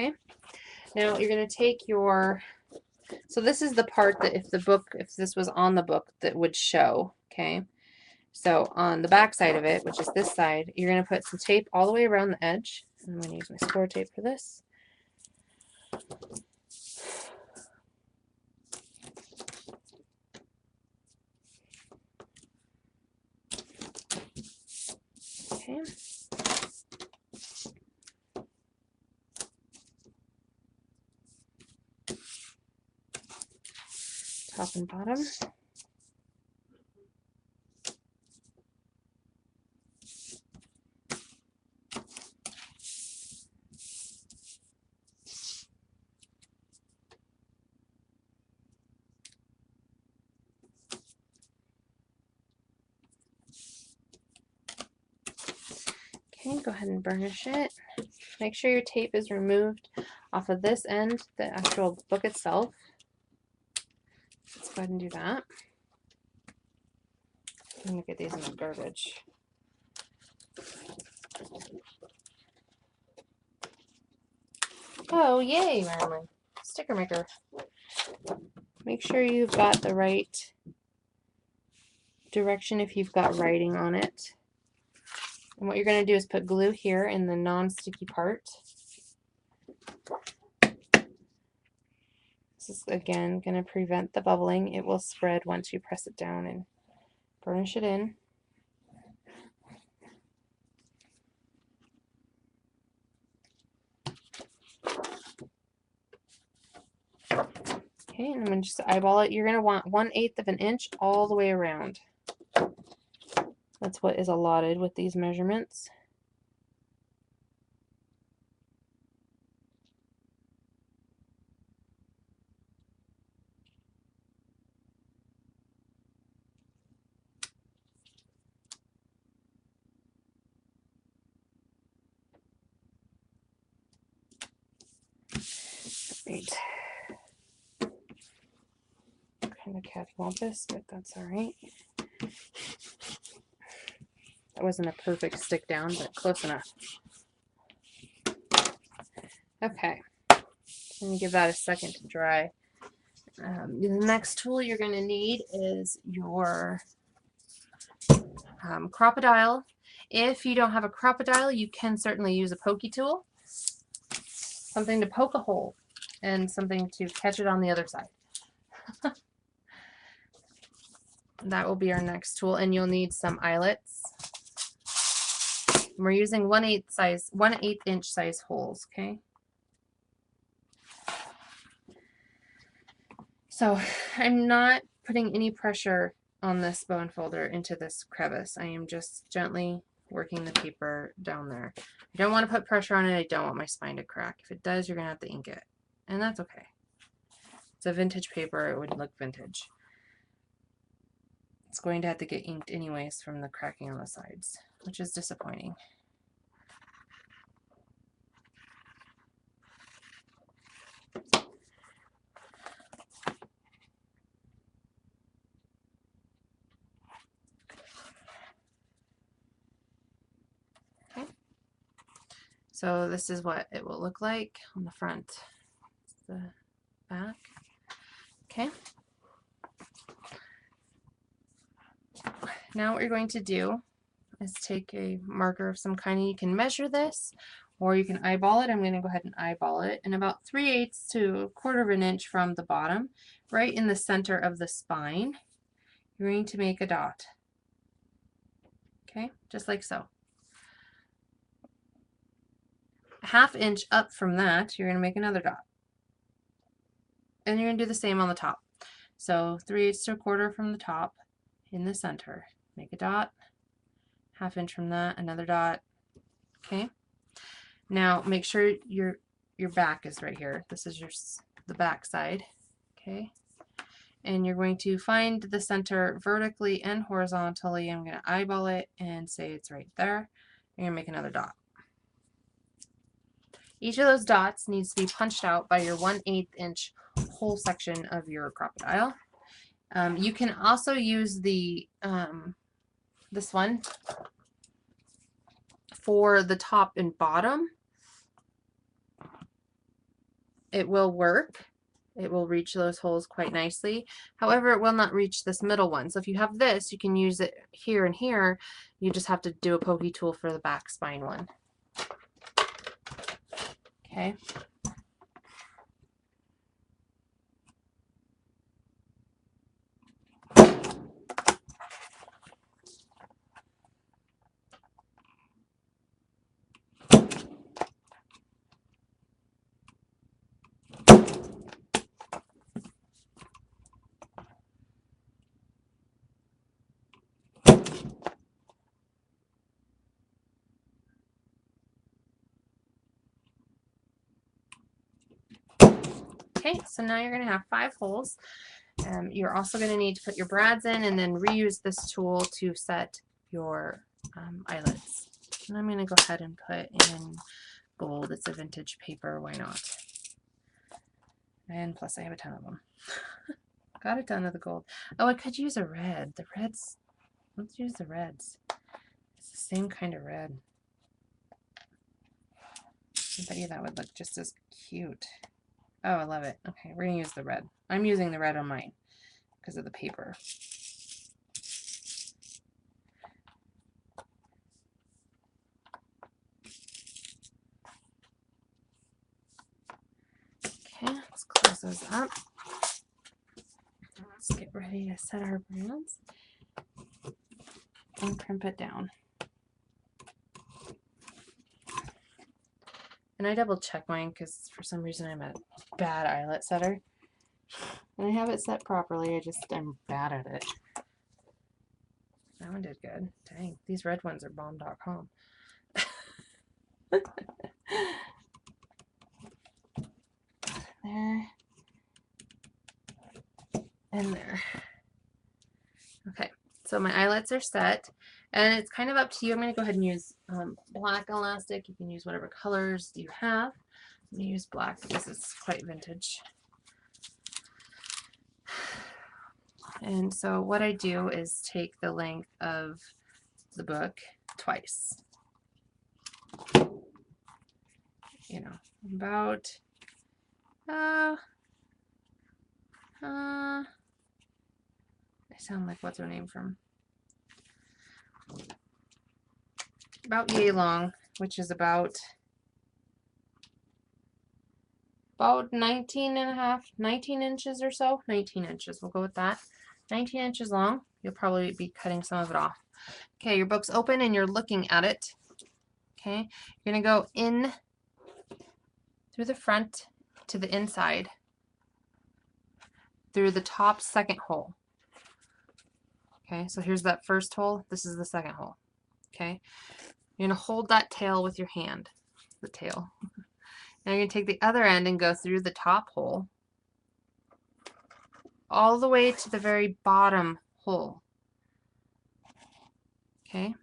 Okay, now you're going to take your, so this is the part that if this was on the book, that would show, okay? So on the back side of it, which is this side, you're going to put some tape all the way around the edge. I'm going to use my score tape for this. Okay. Top and bottom. Okay, go ahead and burnish it. Make sure your tape is removed off of this end, the actual book itself. Let's go ahead and do that. I'm going to get these in the garbage. Oh, yay, Marilyn. Sticker maker. Make sure you've got the right direction if you've got writing on it. And what you're going to do is put glue here in the non-sticky part. This is, again, going to prevent the bubbling. It will spread once you press it down and burnish it in. Okay, and I'm going to just eyeball it. You're going to want 1/8 of an inch all the way around. That's what is allotted with these measurements. Right. Kind of cattywampus, but that's all right. That wasn't a perfect stick down, but close enough. Okay, let me give that a second to dry. The next tool you're going to need is your crocodile. If you don't have a crocodile, you can certainly use a pokey tool. Something to poke a hole and something to catch it on the other side. That will be our next tool, and you'll need some eyelets. We're using 1/8 inch size holes, okay? So I'm not putting any pressure on this bone folder into this crevice. I am just gently working the paper down there. I don't want to put pressure on it. I don't want my spine to crack. If it does, you're going to have to ink it, and that's okay. It's a vintage paper. It would look vintage. It's going to have to get inked anyways from the cracking on the sides, which is disappointing. So this is what it will look like on the front, the back. Okay. Now what you're going to do is take a marker of some kind, and you can measure this or you can eyeball it. I'm going to go ahead and eyeball it, and about 3/8 to 1/4 of an inch from the bottom, right in the center of the spine, you're going to make a dot. Okay, just like so. 1/2 inch up from that, you're going to make another dot. And you're going to do the same on the top. So 3/8 to 1/4 from the top in the center. Make a dot. 1/2 inch from that, another dot. Okay. Now make sure your back is right here. This is the back side. Okay. And you're going to find the center vertically and horizontally. I'm going to eyeball it and say it's right there. You're going to make another dot. Each of those dots needs to be punched out by your 1/8 inch whole section of your crocodile. You can also use the this one for the top and bottom. It will work. It will reach those holes quite nicely. However, it will not reach this middle one. So if you have this, you can use it here and here. You just have to do a pokey tool for the back spine one. Okay. Okay, so now you're going to have 5 holes. You're also going to need to put your brads in and then reuse this tool to set your eyelets. And I'm going to go ahead and put in gold. It's a vintage paper, why not? And plus I have a ton of them. Got a ton of the gold. Oh, I could use a red. The reds, let's use the reds. It's the same kind of red. I bet you that would look just as cute. Oh, I love it. Okay, we're going to use the red. I'm using the red on mine because of the paper. Okay, let's close those up. Let's get ready to set our brands and crimp it down. And I double check mine because for some reason I'm a bad eyelet setter. And I have it set properly, I'm bad at it. That one did good. Dang, these red ones are bomb.com. There. And there. Okay, so my eyelets are set. And it's kind of up to you. I'm going to go ahead and use black elastic. You can use whatever colors you have. I'm going to use black because it's quite vintage. And so what I do is take the length of the book twice. You know, about I sound like what's her name from? About yay long, which is about 19 inches or so. 19 inches, we'll go with that. 19 inches long. You'll probably be cutting some of it off. Okay, your book's open and you're looking at it. Okay, you're going to go in through the front to the inside through the top second hole. Okay, so here's that first hole. This is the second hole. Okay, you're going to hold that tail with your hand, the tail. Now you're going to take the other end and go through the top hole all the way to the very bottom hole. Okay,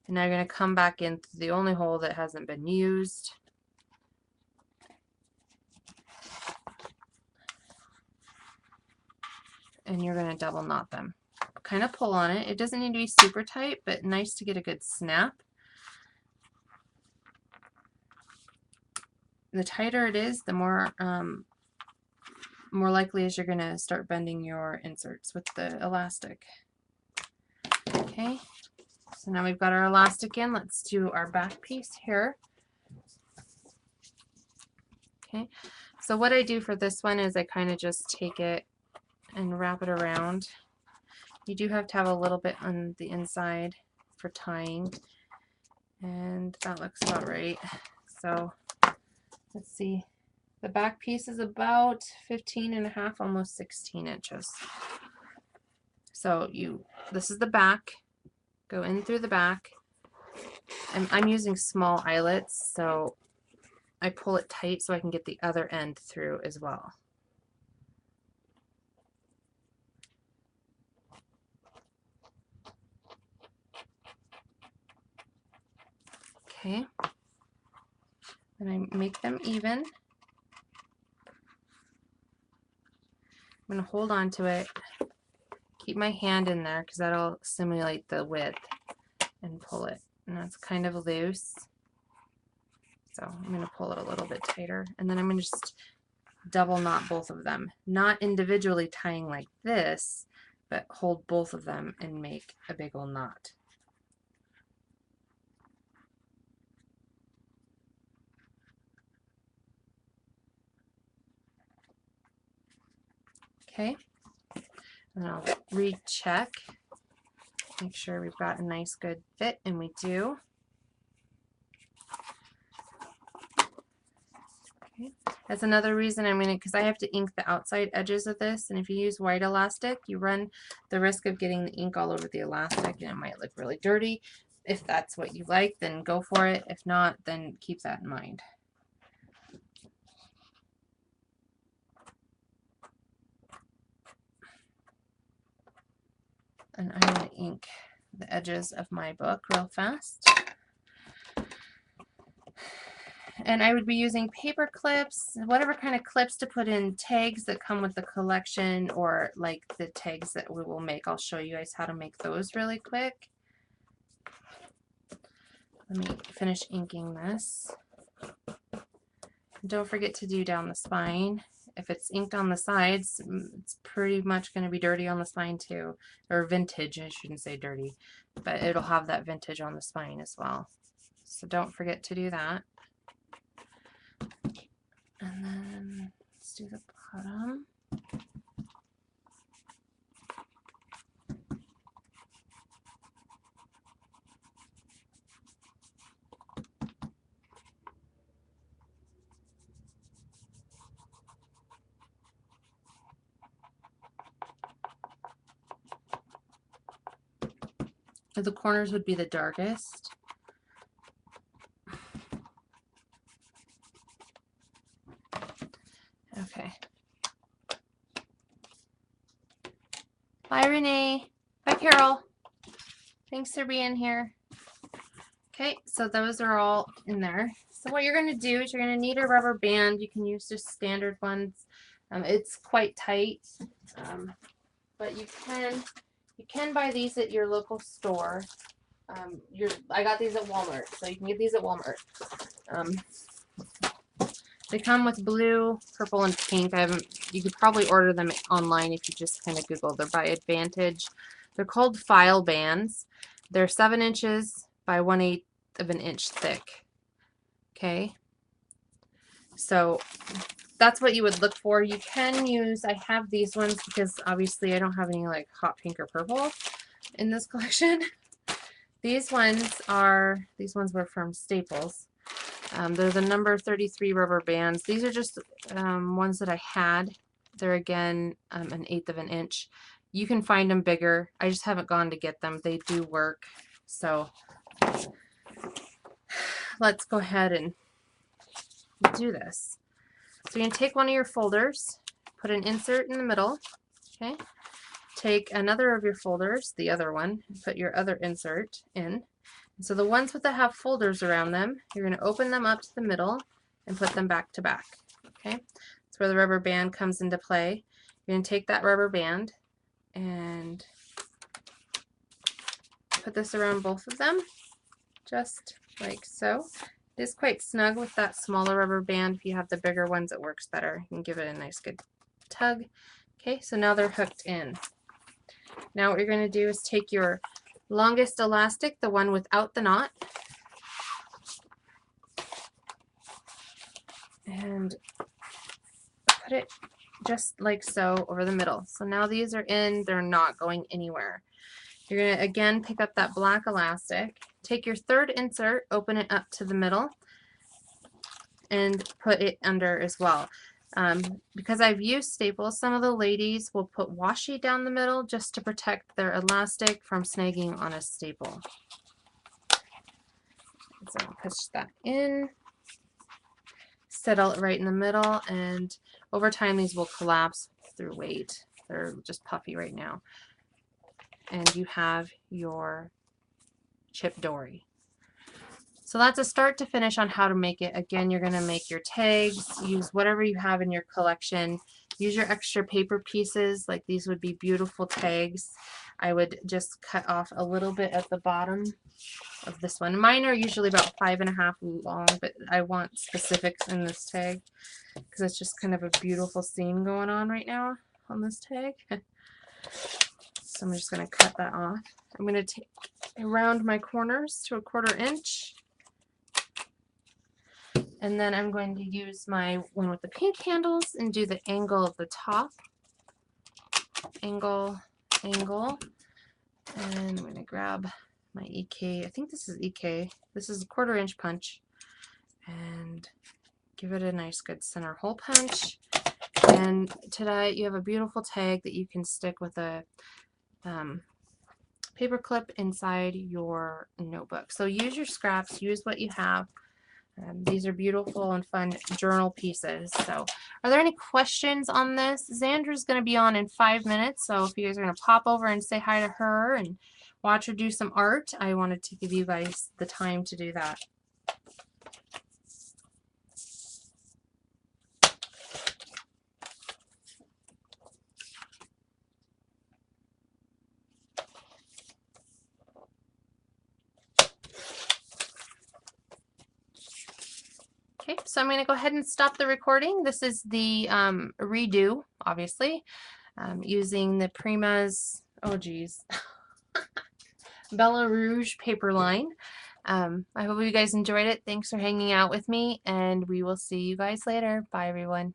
and now you're going to come back in through the only hole that hasn't been used. And you're going to double knot them. Kind of pull on it. It doesn't need to be super tight, but nice to get a good snap. the tighter it is, the more more likely is you're going to start bending your inserts with the elastic. Okay, so now we've got our elastic in. Let's do our back piece here. Okay, so what I do for this one is I kind of just take it and wrap it around. You do have to have a little bit on the inside for tying, and that looks about right. So let's see, the back piece is about 15.5, almost 16 inches. So this is the back, go in through the back, and I'm using small eyelets, so I pull it tight so I can get the other end through as well. Okay, and I make them even. I'm going to hold on to it, keep my hand in there because that'll simulate the width, and pull it. And that's kind of loose, so I'm going to pull it a little bit tighter, and then I'm going to just double knot both of them, not individually tying like this, but hold both of them and make a big old knot. Okay, and I'll recheck, make sure we've got a nice good fit, and we do. Okay. That's another reason I'm going to, because I have to ink the outside edges of this, and if you use white elastic, you run the risk of getting the ink all over the elastic, and it might look really dirty. If that's what you like, then go for it. If not, then keep that in mind. And I'm going to ink the edges of my book real fast. And I would be using paper clips, whatever kind of clips to put in tags that come with the collection, or like the tags that we will make. I'll show you guys how to make those really quick. Let me finish inking this. Don't forget to do down the spine. If it's inked on the sides, it's pretty much going to be dirty on the spine too. Or vintage, I shouldn't say dirty, but it'll have that vintage on the spine as well. So don't forget to do that. And then let's do the bottom. The corners would be the darkest. Okay. Bye, Renee. Bye, Carol. Thanks for being here. Okay, so those are all in there. So what you're going to do is you're going to need a rubber band. You can use just standard ones. It's quite tight, but you can buy these at your local store. I got these at Walmart, so you can get these at Walmart. They come with blue, purple, and pink. You could probably order them online if you just kind of Google. They're by Advantage. They're called file bands. They're 7 inches by 1/8 of an inch thick. Okay, so that's what you would look for. You can use, I have these ones because obviously I don't have any like hot pink or purple in this collection. These ones were from Staples. They're the number 33 rubber bands. These are just ones that I had. They're again 1/8 of an inch. You can find them bigger. I just haven't gone to get them. They do work. So let's go ahead and do this. So you're going to take one of your folders, put an insert in the middle. Okay. Take another of your folders, the other one, and put your other insert in. So the ones that have folders around them, you're going to open them up to the middle and put them back to back. Okay, that's where the rubber band comes into play. You're going to take that rubber band and put this around both of them, just like so. It is quite snug with that smaller rubber band. If you have the bigger ones, it works better. You can give it a nice good tug. Okay, so now they're hooked in. Now what you're going to do is take your longest elastic, the one without the knot, and put it just like so over the middle. So now these are in, they're not going anywhere. You're going to again pick up that black elastic, take your third insert, open it up to the middle, and put it under as well. Because I've used staples, some of the ladies will put washi down the middle just to protect their elastic from snagging on a staple. So I'll push that in, settle it right in the middle, and over time these will collapse through weight. They're just puffy right now. And you have your chip dory. So that's a start to finish on how to make it. Again, you're going to make your tags, use whatever you have in your collection. Use your extra paper pieces, like these would be beautiful tags. I would just cut off a little bit at the bottom of this one. Mine are usually about 5.5 long, but I want specifics in this tag because it's just kind of a beautiful scene going on right now on this tag. So I'm just going to cut that off. I'm going to take around my corners to 1/4 inch. And then I'm going to use my one with the pink handles and do the angle of the top. Angle, angle. And I'm going to grab my EK. I think this is EK. This is a 1/4 inch punch. And give it a nice good center hole punch. And today you have a beautiful tag that you can stick with a paper clip inside your notebook. So use your scraps, use what you have. These are beautiful and fun journal pieces. So are there any questions on this? Xandra's going to be on in 5 minutes, so if you guys are going to pop over and say hi to her and watch her do some art, I wanted to give you guys the time to do that. Okay, so I'm going to go ahead and stop the recording. This is the redo, obviously, using the Prima's, oh geez, Bella Rouge paper line. I hope you guys enjoyed it. Thanks for hanging out with me, and we will see you guys later. Bye, everyone.